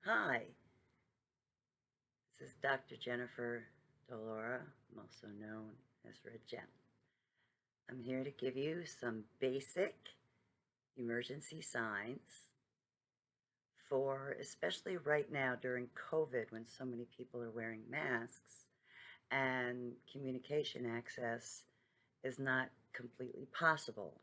Hi, this is Dr. Jennifer Delora, I'm also known as Red Jen. I'm here to give you some basic emergency signs for, especially right now during COVID when so many people are wearing masks and communication access is not completely possible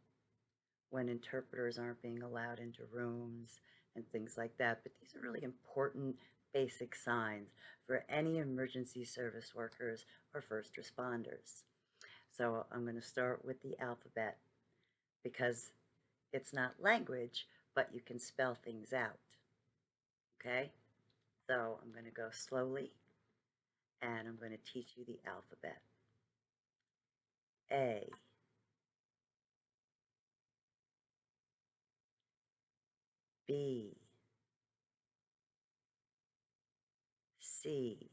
when interpreters aren't being allowed into rooms and things like that. But these are really important basic signs for any emergency service workers or first responders. So I'm going to start with the alphabet because it's not language, but you can spell things out. Okay? So I'm going to go slowly and I'm going to teach you the alphabet. A, B, C,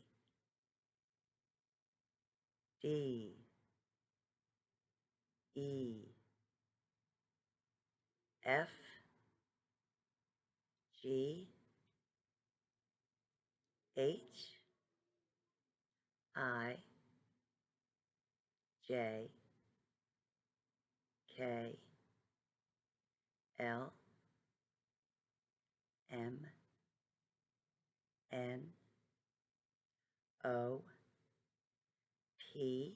D, E, F, G, H, I, J, K, L, M, N, O, P,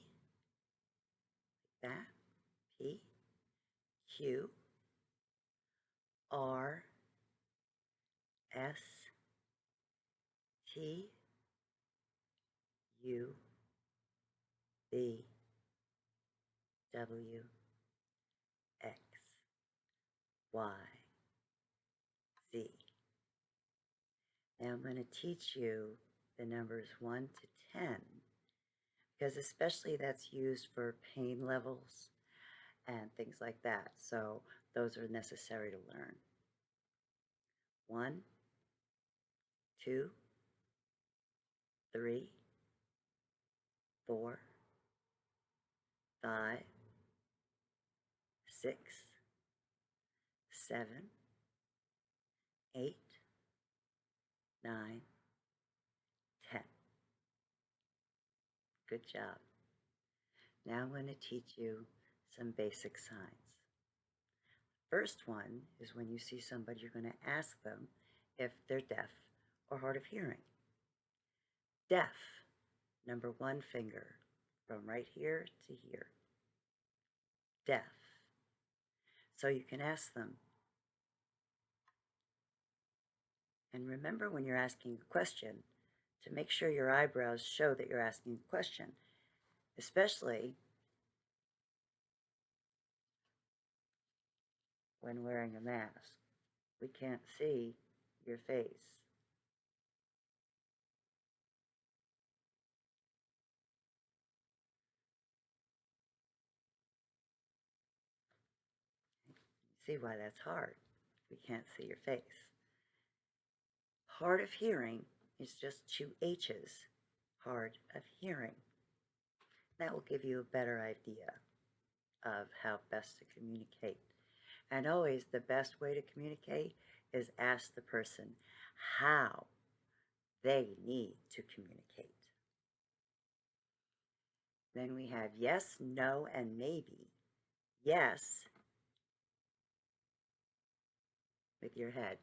that, P, Q, R, S, T, U, V, W, X, Y, Z. Now I'm going to teach you the numbers 1 to 10 because especially that's used for pain levels and things like that. So those are necessary to learn. 1, 2, 3, 4, 5, 6, 7, 8, 9, 10. Good job. Now I'm going to teach you some basic signs. First one is when you see somebody, you're going to ask them if they're deaf or hard of hearing. Deaf, number one finger from right here to here. Deaf. So you can ask them. And remember when you're asking a question to make sure your eyebrows show that you're asking a question, especially when wearing a mask. We can't see your face. See why that's hard. We can't see your face. Hard of hearing is just two H's. Hard of hearing. That will give you a better idea of how best to communicate. And always the best way to communicate is ask the person how they need to communicate. Then we have yes, no, and maybe. Yes with your head.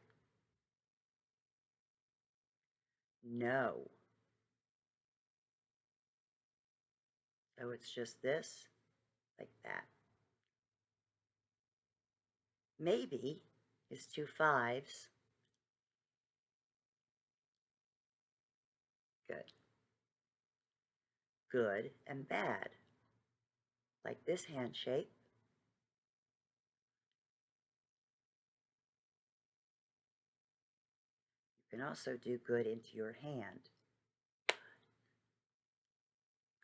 No. So it's just this, like that. Maybe is two fives. Good. Good and bad. Like this handshake. You can also do good into your hand.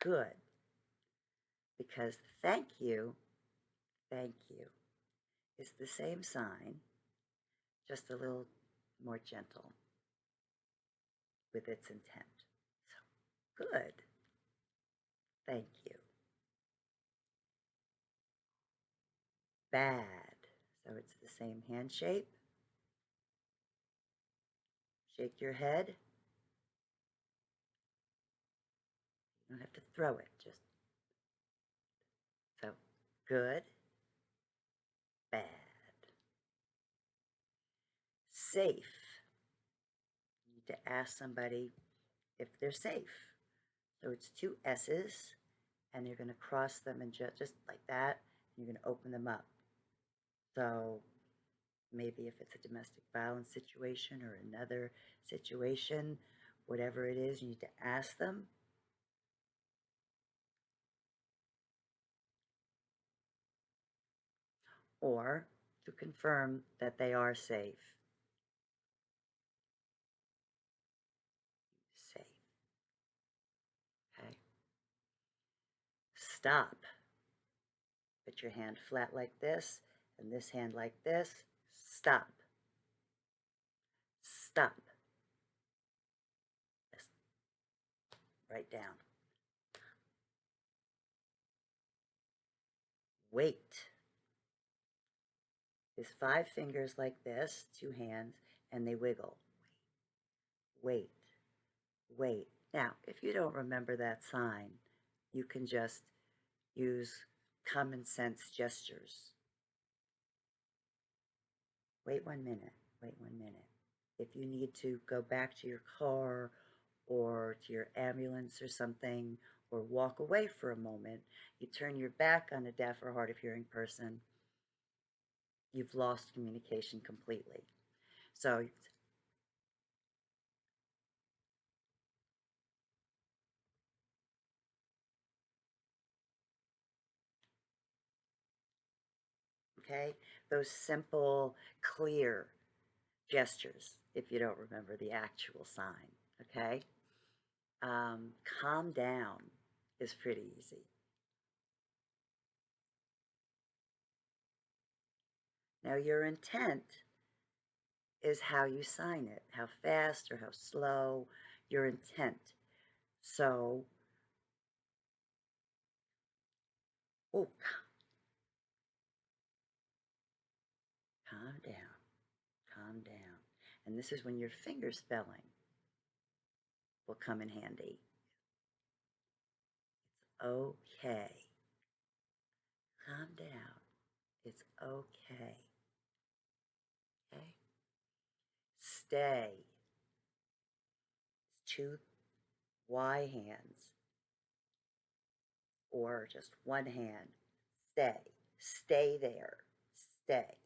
Good. Because thank you, is the same sign, just a little more gentle with its intent. So, good. Thank you. Bad. So it's the same hand shape, Shake your head. You don't have to throw it, just so. Good, bad. Safe. You need to ask somebody if they're safe. So it's two S's, and you're going to cross them and just like that. You're going to open them up. So maybe if it's a domestic violence situation or another situation, whatever it is, you need to ask them. Or to confirm that they are safe. Safe. Okay. Stop. Put your hand flat like this and this hand like this. Stop. Stop. Just right down. Wait. Is 5 fingers like this, 2 hands, and they wiggle. Wait. Wait. Now, if you don't remember that sign, you can just use common sense gestures. Wait 1 minute. Wait 1 minute. If you need to go back to your car or to your ambulance or something, or walk away for a moment, you turn your back on a deaf or hard of hearing person, you've lost communication completely. So, okay, those simple, clear gestures, if you don't remember the actual sign, okay? Calm down is pretty easy. Now, your intent is how you sign it, how fast or how slow, your intent. So, oh, calm down, calm down. And this is when your finger spelling will come in handy. It's okay. Calm down. It's okay. Okay? Stay. It's 2 Y hands or just 1 hand. Stay. Stay there. Stay.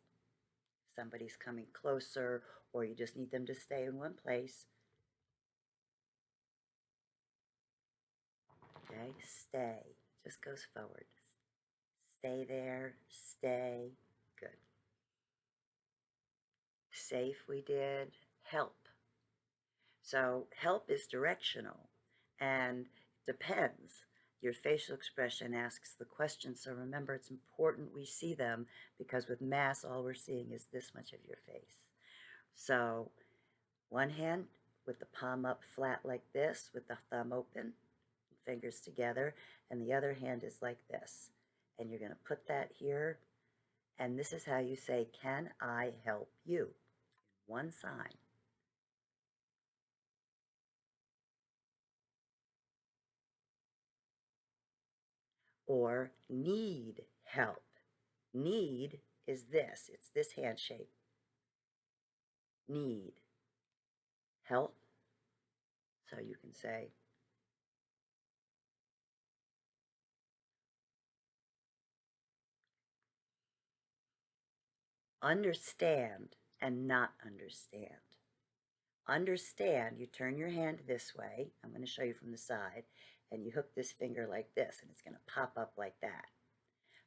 Somebody's coming closer or you just need them to stay in one place. Okay? Stay. Just goes forward. Stay there. Stay. Good. Safe we did. Help. So help is directional and depends. Your facial expression asks the question. So remember, it's important we see them because with mass, all we're seeing is this much of your face. So 1 hand with the palm up flat like this, with the thumb open, fingers together, and the other hand is like this. And you're going to put that here. And this is how you say, can I help you? One sign. Or need help. Need is this. It's this handshake. Need help. So you can say, understand and not understand. Understand, you turn your hand this way. I'm going to show you from the side. And you hook this finger like this, and it's going to pop up like that.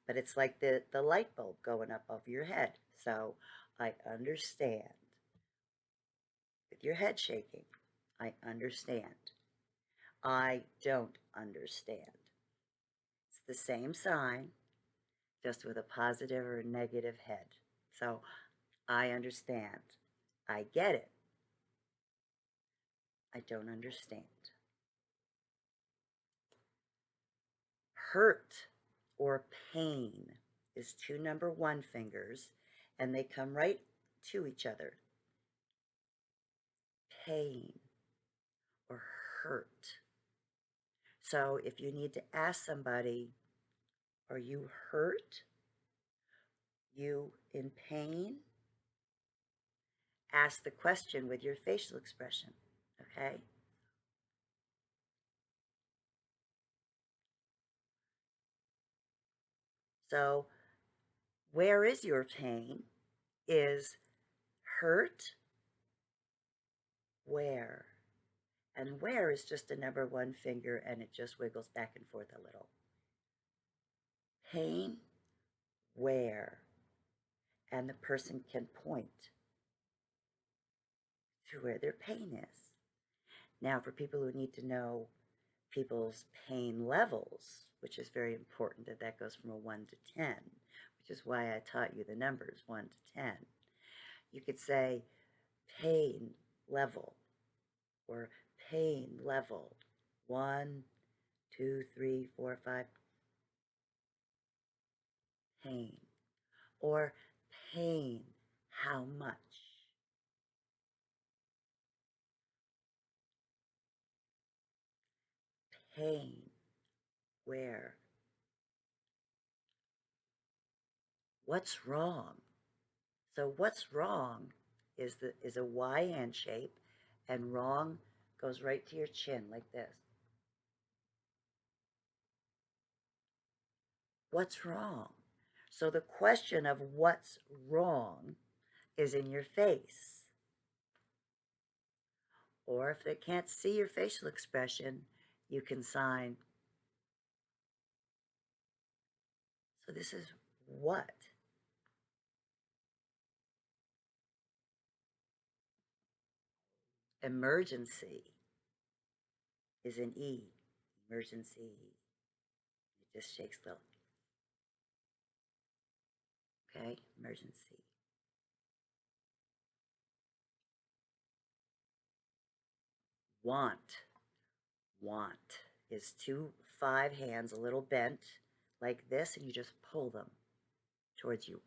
But it's like the light bulb going up over your head. So I understand. With your head shaking, I understand. I don't understand. It's the same sign, just with a positive or a negative head. So I understand. I get it. I don't understand. Hurt or pain is 2 number 1 fingers, and they come right to each other. pain or hurt. So if you need to ask somebody, are you hurt? You in pain? Ask the question with your facial expression, okay? So where is your pain? Is hurt where? And where is just a number one finger and it just wiggles back and forth a little. Pain where? And the person can point to where their pain is. Now, for people who need to know people's pain levels, which is very important, that goes from a 1 to 10, which is why I taught you the numbers 1 to 10. You could say pain level or pain level 1, 2, 3, 4, 5, pain, or pain, how much? Pain, where? What's wrong? So what's wrong is a Y hand shape, and wrong goes right to your chin like this. What's wrong? So the question of what's wrong is in your face. Or if they can't see your facial expression, you can sign. So this is what? Emergency is an E. Emergency. It just shakes the, okay? Emergency. Want. Want is 5 hands a little bent like this, and you just pull them towards you.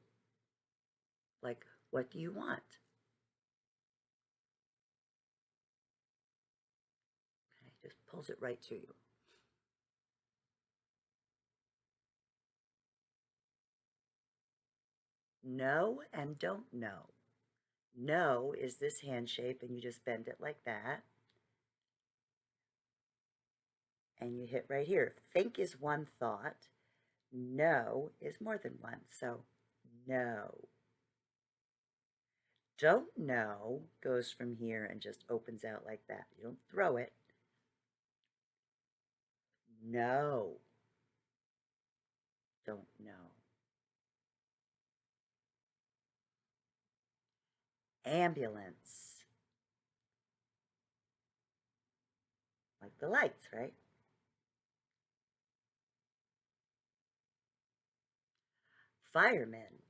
Like, what do you want? Okay, just pulls it right to you. Know and don't know. Know is this hand shape, and you just bend it like that. And you hit right here. Think is one thought. Know is more than one. So, know. Don't know goes from here and just opens out like that. You don't throw it. Know. Don't know. Ambulance. Like the lights, right? Fireman.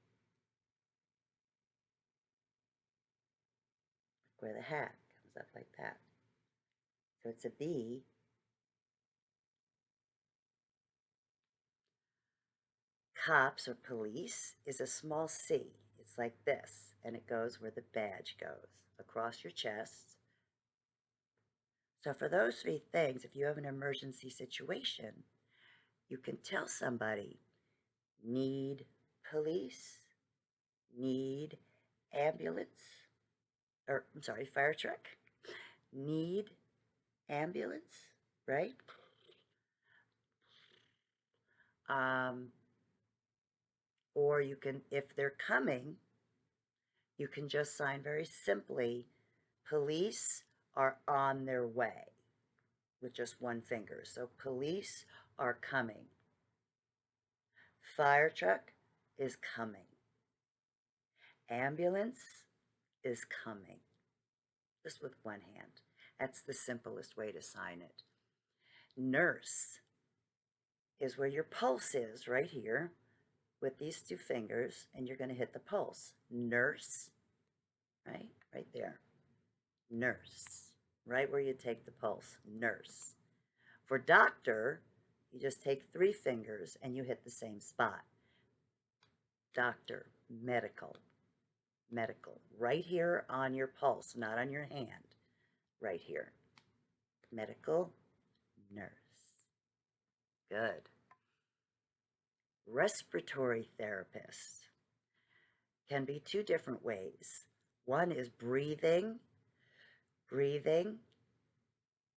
Where the hat comes up like that. So it's a B. Cops or police is a small C. It's like this, and it goes where the badge goes, across your chest. So for those 3 things, if you have an emergency situation, you can tell somebody, need police, need ambulance, or I'm sorry, fire truck, need ambulance, right? Um, or you can, if they're coming, you can just sign very simply, police are on their way with just one finger. So police are coming. Fire truck is coming. Ambulance is coming. Just with one hand. That's the simplest way to sign it. Nurse is where your pulse is, right here, with these 2 fingers, and you're going to hit the pulse. Nurse, right? Right there. Nurse, right where you take the pulse. Nurse. For doctor, you just take 3 fingers and you hit the same spot. Doctor, medical, medical. Right here on your pulse, not on your hand. right here. Medical nurse. Good. Respiratory therapist can be two different ways. One is breathing,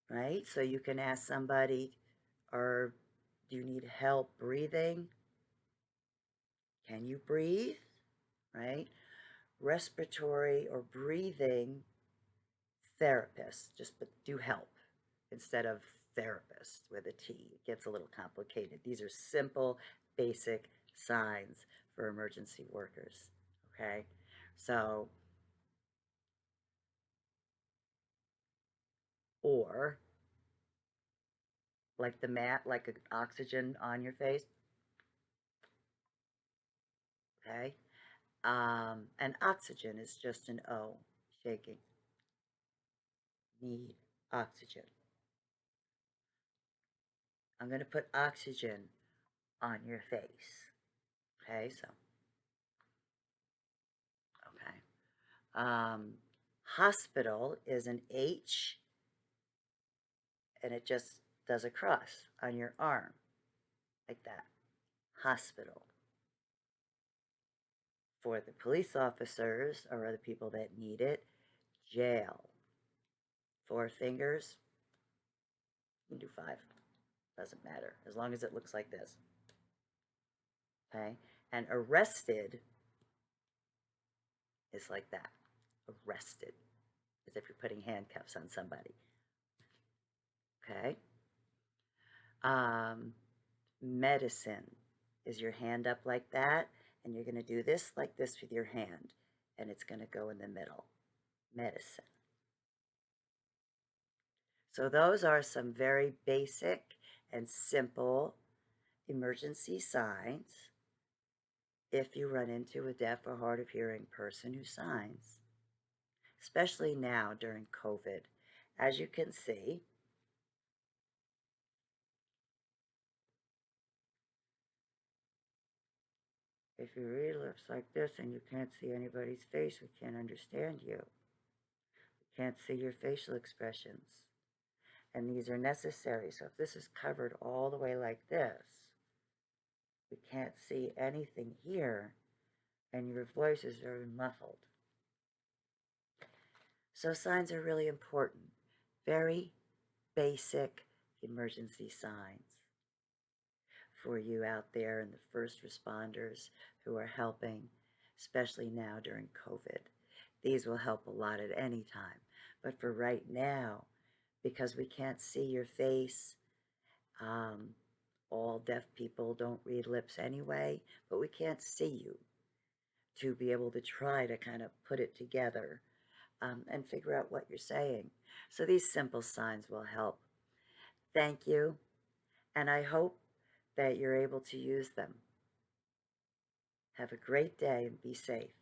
right? So you can ask somebody, or do you need help breathing? Can you breathe? Right? Respiratory or breathing therapist, just do help instead of therapist with a T. It gets a little complicated. These are simple, basic signs for emergency workers. Okay? So, or like the mat, like an oxygen on your face. Okay? And oxygen is just an O, shaking. Need oxygen. I'm going to put oxygen on your face. Okay, so, okay. Hospital is an H, and it just does a cross on your arm, like that. Hospital. For the police officers or other people that need it, jail. 4 fingers, you can do 5. Doesn't matter, as long as it looks like this. Okay? And arrested is like that. Arrested. As if you're putting handcuffs on somebody. Okay? Medicine is your hand up like that, and you're going to do this like this with your hand, and it's going to go in the middle. Medicine. So those are some very basic and simple emergency signs if you run into a deaf or hard of hearing person who signs, especially now during COVID. As you can see, if you read lips like this and you can't see anybody's face, we can't understand you. We can't see your facial expressions. And these are necessary. So if this is covered all the way like this, we can't see anything here, and your voice is very muffled. So signs are really important. Very basic emergency signs for you out there and the first responders who are helping, especially now during COVID. These will help a lot at any time. But for right now, because we can't see your face, all deaf people don't read lips anyway, but we can't see you to be able to try to kind of put it together and figure out what you're saying. So these simple signs will help. Thank you, and I hope that you're able to use them. Have a great day and be safe.